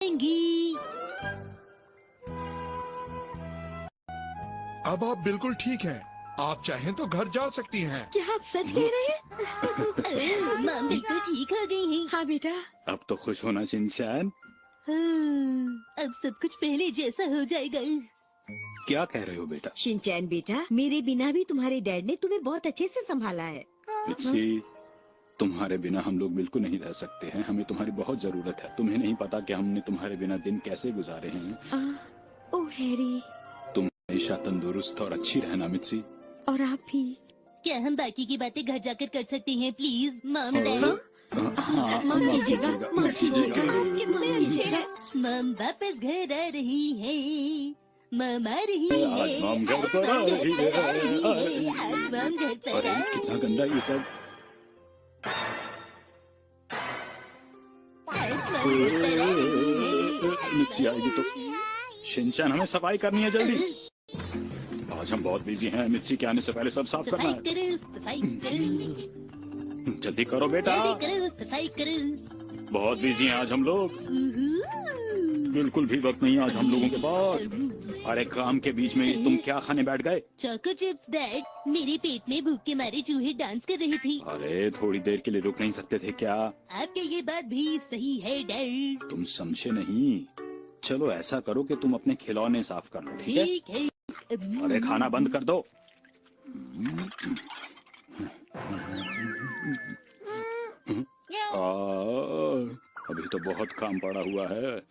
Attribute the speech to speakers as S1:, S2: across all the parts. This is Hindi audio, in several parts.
S1: जाएंगी।
S2: अब आप बिल्कुल ठीक हैं। आप चाहें तो घर जा सकती हैं।
S1: क्या आप सच कह रहे हैं? मॉम बिल्कुल ठीक हो गई हैं। हाँ बेटा।
S3: अब तो खुश होना शिनचैन।
S1: अब सब कुछ पहले जैसा हो जाएगा।
S3: क्या कह रहे हो बेटा?
S1: शिनचैन बेटा, मेरे बिना भी तुम्हारे डैड ने तुम्हें बहुत अच्छे से संभाला है।
S3: मित्सी, तुम्हारे बिना हम लोग बिल्कुल नहीं रह सकते हैं। हमें तुम्हारी बहुत जरूरत है। तुम्हें नहीं पता कि हमने तुम्हारे बिना दिन कैसे गुजारे हैं।
S1: ओह हैरी,
S3: तुम हमेशा तंदुरुस्त और अच्छी रहना मित्सी।
S1: और आप भी। क्या हम बाकी की बातें घर जाकर कर सकते हैं प्लीज? Mom dad. माफ कीजिएगा, माफ कीजिएगा, कितने अच्छे हैं। मॉम वापस घर आ रही है। मॉम आ रही है।
S3: आज मॉम घर पर आ रही है।
S1: आज मॉम घर पर
S3: अरे
S1: आ रही
S3: कितना गंदा ये सब। मित्सी आएगी तो शिनचैन, हमें सफाई करनी है जल्दी। आज हम बहुत बिजी हैं। मित्सी के आने से पहले सब साफ करना है।
S1: सफाई करो,
S3: जल्दी करो बेटा।
S1: सफाई करो।
S3: बहुत बिजी हैं आज हम लोग। बिल्कुल भी वक्त नहीं आज हम लोगों के पास। अरे काम के बीच में तुम क्या खाने बैठ गए?
S1: चोको चिप्स डैड, मेरे पेट में भूख के मारे चूहे डांस कर रहे थे।
S3: अरे थोड़ी देर के लिए रुक नहीं सकते थे क्या?
S1: आपके ये बात भी सही है डैड।
S3: तुम समझे नहीं। चलो ऐसा करो कि तुम अपने खिलौने साफ कर लो, ठीक है?
S1: ठीक है।
S3: अरे खाना बंद कर दो। अभी तो बहुत काम पड़ा हुआ है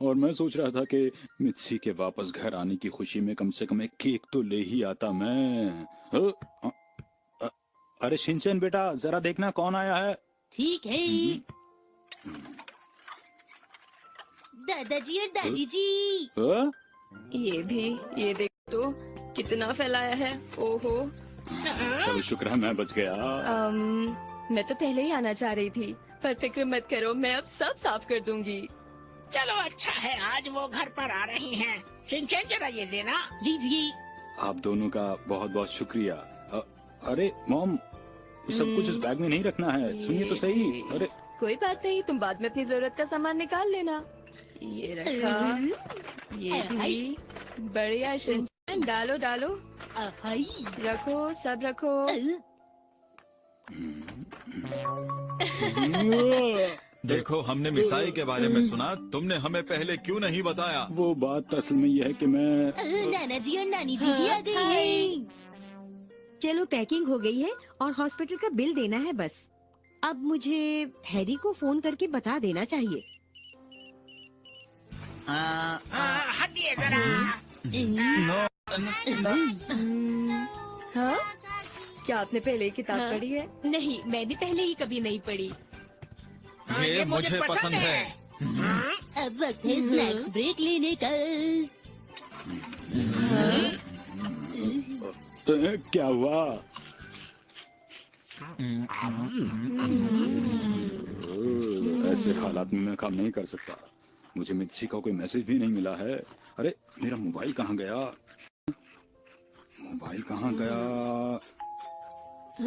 S3: और मैं सोच रहा था कि मित्सी के वापस घर आने की खुशी में कम से कम एक केक तो ले ही आता मैं। अरे शिनचैन बेटा, जरा देखना कौन आया है।
S1: ठीक है। दादाजी और दादी जी।
S4: ये भी, ये देख तो कितना फैलाया है। ओहो।
S3: चलो शुक्र है मैं बच गया।
S4: मैं तो पहले ही आना चाह रही थी, पर फिक्र मत करो, मैं अब सब साफ कर दूंगी।
S5: चलो अच्छा है, आज वो घर पर आ रही हैं। शिनचैन जरा ये लेना।
S1: लीजिए।
S3: आप दोनों का बहुत बहुत शुक्रिया। अरे मॉम, सब कुछ इस बैग में नहीं रखना है। सुनिए तो सही। अरे
S4: कोई बात नहीं, तुम बाद में अपनी जरूरत का सामान निकाल लेना। ये रखा, ये भी बढ़िया। शिनचैन डालो डालो, रखो सब रखो।
S6: देखो, हमने मिसाई के बारे में सुना, तुमने हमें पहले क्यों नहीं बताया?
S3: वो बात असल में यह है कि मैं
S1: नाना जी और नानी जी भी आ गई हैं। चलो पैकिंग हो गई है और हॉस्पिटल का बिल देना है बस। अब मुझे हैरी को फोन करके बता देना चाहिए।
S5: हटिए जरा।
S4: हाँ, क्या आपने पहले ही किताब पढ़ी है?
S7: नहीं, मैंने पहले ही कभी नहीं पढ़ी।
S6: ये मुझे पसंद है।
S1: अब वक्त है स्नैक्स ब्रेक लेने का।
S3: क्या हुआ? ऐसे हालात में मैं काम नहीं कर सकता। मुझे मित्सी का कोई मैसेज भी नहीं मिला है। अरे मेरा मोबाइल कहाँ गया? मोबाइल कहाँ गया?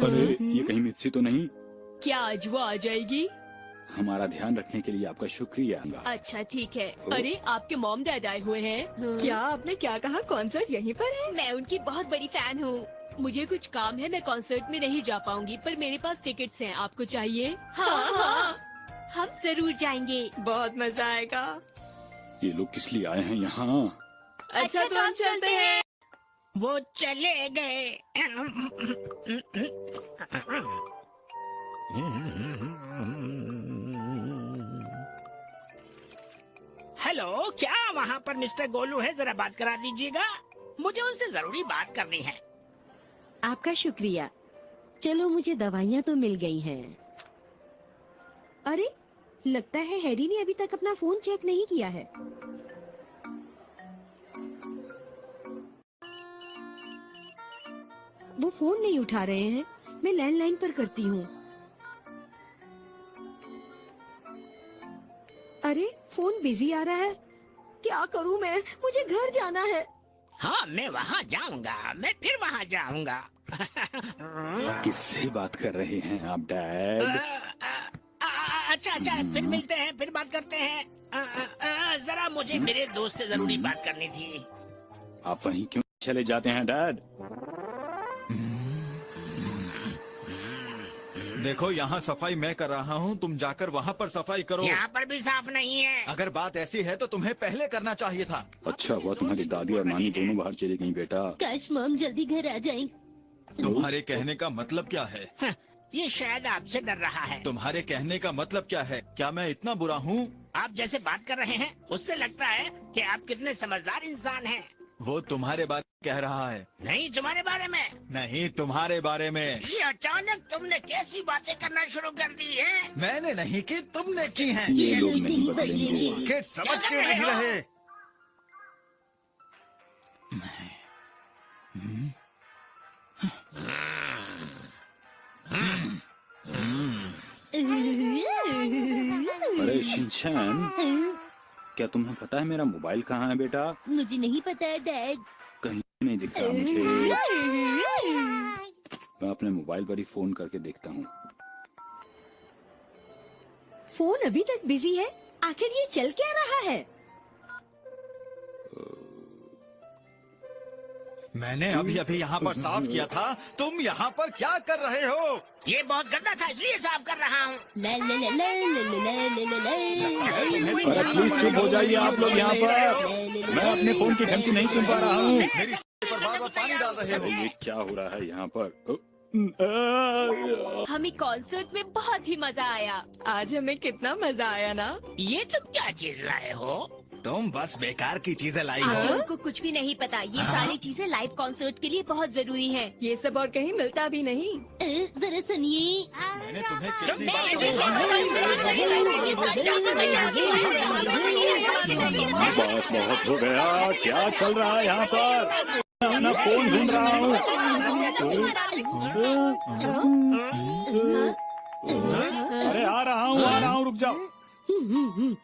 S3: अरे ये कहीं मित्सी तो नहीं?
S7: क्या आज वो आ जाएगी?
S3: हमारा ध्यान रखने के लिए आपका शुक्रिया।
S7: अच्छा ठीक है। अरे आपके मॉम डैड आए हुए हैं।
S4: क्या आपने क्या कहा? कॉन्सर्ट यहीं पर है?
S7: मैं उनकी बहुत बड़ी फैन हूँ। मुझे कुछ काम है, मैं कॉन्सर्ट में नहीं जा पाऊंगी, पर मेरे पास टिकट्स हैं। आपको चाहिए? हाँ, हम जरूर जाएंगे।
S4: बहुत मजा आएगा।
S3: ये लोग किस लिए आए हैं यहाँ?
S4: अच्छा तो हम चलते हैं।
S5: वो चले गए। हेलो, क्या वहाँ पर मिस्टर गोलू है? जरा बात करा दीजिएगा, मुझे उनसे जरूरी बात करनी है।
S1: आपका शुक्रिया। चलो मुझे दवाइयाँ तो मिल गई हैं। अरे लगता है हैरी ने अभी तक अपना फोन चेक नहीं किया है। वो फोन नहीं उठा रहे हैं। मैं लैंडलाइन पर करती हूँ। अरे फोन बिजी आ रहा है। क्या करूँ मैं? मुझे घर जाना है।
S5: हाँ, मैं वहाँ जाऊँगा, मैं फिर वहाँ जाऊँगा।
S3: किससे बात कर रहे हैं आप डैड?
S5: अच्छा, फिर मिलते हैं, फिर बात करते हैं। मुझे मेरे दोस्त से जरूरी बात करनी थी।
S3: आप वहीं क्यों चले जाते हैं डैड?
S6: देखो यहाँ सफाई मैं कर रहा हूँ, तुम जाकर वहाँ पर सफाई करो।
S5: यहाँ पर भी साफ नहीं है।
S6: अगर बात ऐसी है तो तुम्हें पहले करना चाहिए था।
S3: अच्छा हुआ तुम्हारी दादी और नानी दोनों बाहर चली गईं बेटा।
S1: काश मॉम जल्दी घर आ जाएं।
S6: तुम्हारे कहने का मतलब क्या है?
S5: ये शायद आपसे डर रहा है।
S6: तुम्हारे कहने का मतलब क्या है? क्या मैं इतना बुरा हूँ?
S5: आप जैसे बात कर रहे हैं उससे लगता है कि आप कितने समझदार इंसान हैं।
S6: वो तुम्हारे बारे में कह रहा है।
S5: नहीं तुम्हारे बारे में।
S6: नहीं तुम्हारे बारे में।
S5: ये अचानक तुमने कैसी बातें करना शुरू कर दी है?
S6: मैंने नहीं की, तुमने की हैं।
S3: ये लोग
S1: नहीं
S3: नहीं
S1: बदलेंगे।
S3: बदलेंगे।
S6: किड समझ क्यों नहीं रहे?
S3: अरे शिनचैन, क्या तुम्हें पता है मेरा मोबाइल कहाँ है बेटा?
S1: मुझे नहीं पता डैड।
S3: कहीं नहीं दिख रहा मुझे। मैं अपने मोबाइल पर ही फोन करके देखता हूँ।
S4: फोन अभी तक बिजी है, आखिर ये चल क्या रहा है?
S6: मैंने अभी अभी यहाँ पर साफ किया था, तुम यहाँ पर क्या कर रहे हो?
S5: ये बहुत गंदा था इसलिए साफ कर रहा हूँ।
S1: ला ला ला ला ला ला ला ला ला।
S3: अरे प्लीज चुप हो जाइए आप लोग यहाँ पर। मैं अपने फोन की घंटी नहीं सुन पा रहा हूँ।
S6: मेरी पर बार बार पानी डाल रहे हो।
S3: ये क्या हो रहा है यहाँ पर?
S7: हमें कॉन्सर्ट में बहुत ही मजा आया।
S4: आज हमें कितना मजा आया ना।
S5: ये तुम क्या चीज लाए हो?
S6: तुम बस बेकार की चीजें लाई हो।
S7: आगे उनको कुछ भी नहीं पता। ये सारी चीजें लाइव कॉन्सर्ट के लिए बहुत जरूरी हैं।
S4: ये सब और कहीं मिलता भी नहीं।
S1: जरा सुनिए।
S6: मैंने तुम्हें कितनी बार
S3: बस बहुत हो गया। क्या चल रहा है यहाँ पर? मैं अपना फोन ढूंढ रहा हूँ। अरे आ रहा हूँ रुक जाओ।
S7: तुम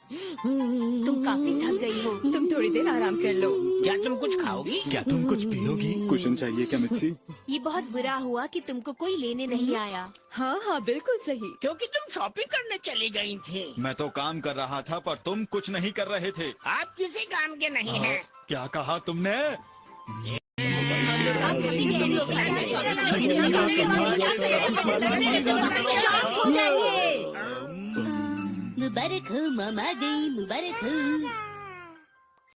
S7: काफी थक गई हो।
S4: तुम थोड़ी देर आराम कर लो।
S5: क्या तुम कुछ खाओगी?
S6: क्या तुम कुछ पियोगी? कुशन चाहिए क्या मिस्सी?
S7: ये बहुत बुरा हुआ कि तुमको कोई लेने नहीं आया।
S4: हाँ हाँ बिल्कुल सही।
S5: क्योंकि तुम शॉपिंग करने चली गई थी।
S6: मैं तो काम कर रहा था पर तुम कुछ नहीं कर रहे थे।
S5: आप किसी काम के नहीं हैं।
S6: क्या कहा तुमने?
S1: मुबारक हो, मामा गई, मुबारक हो।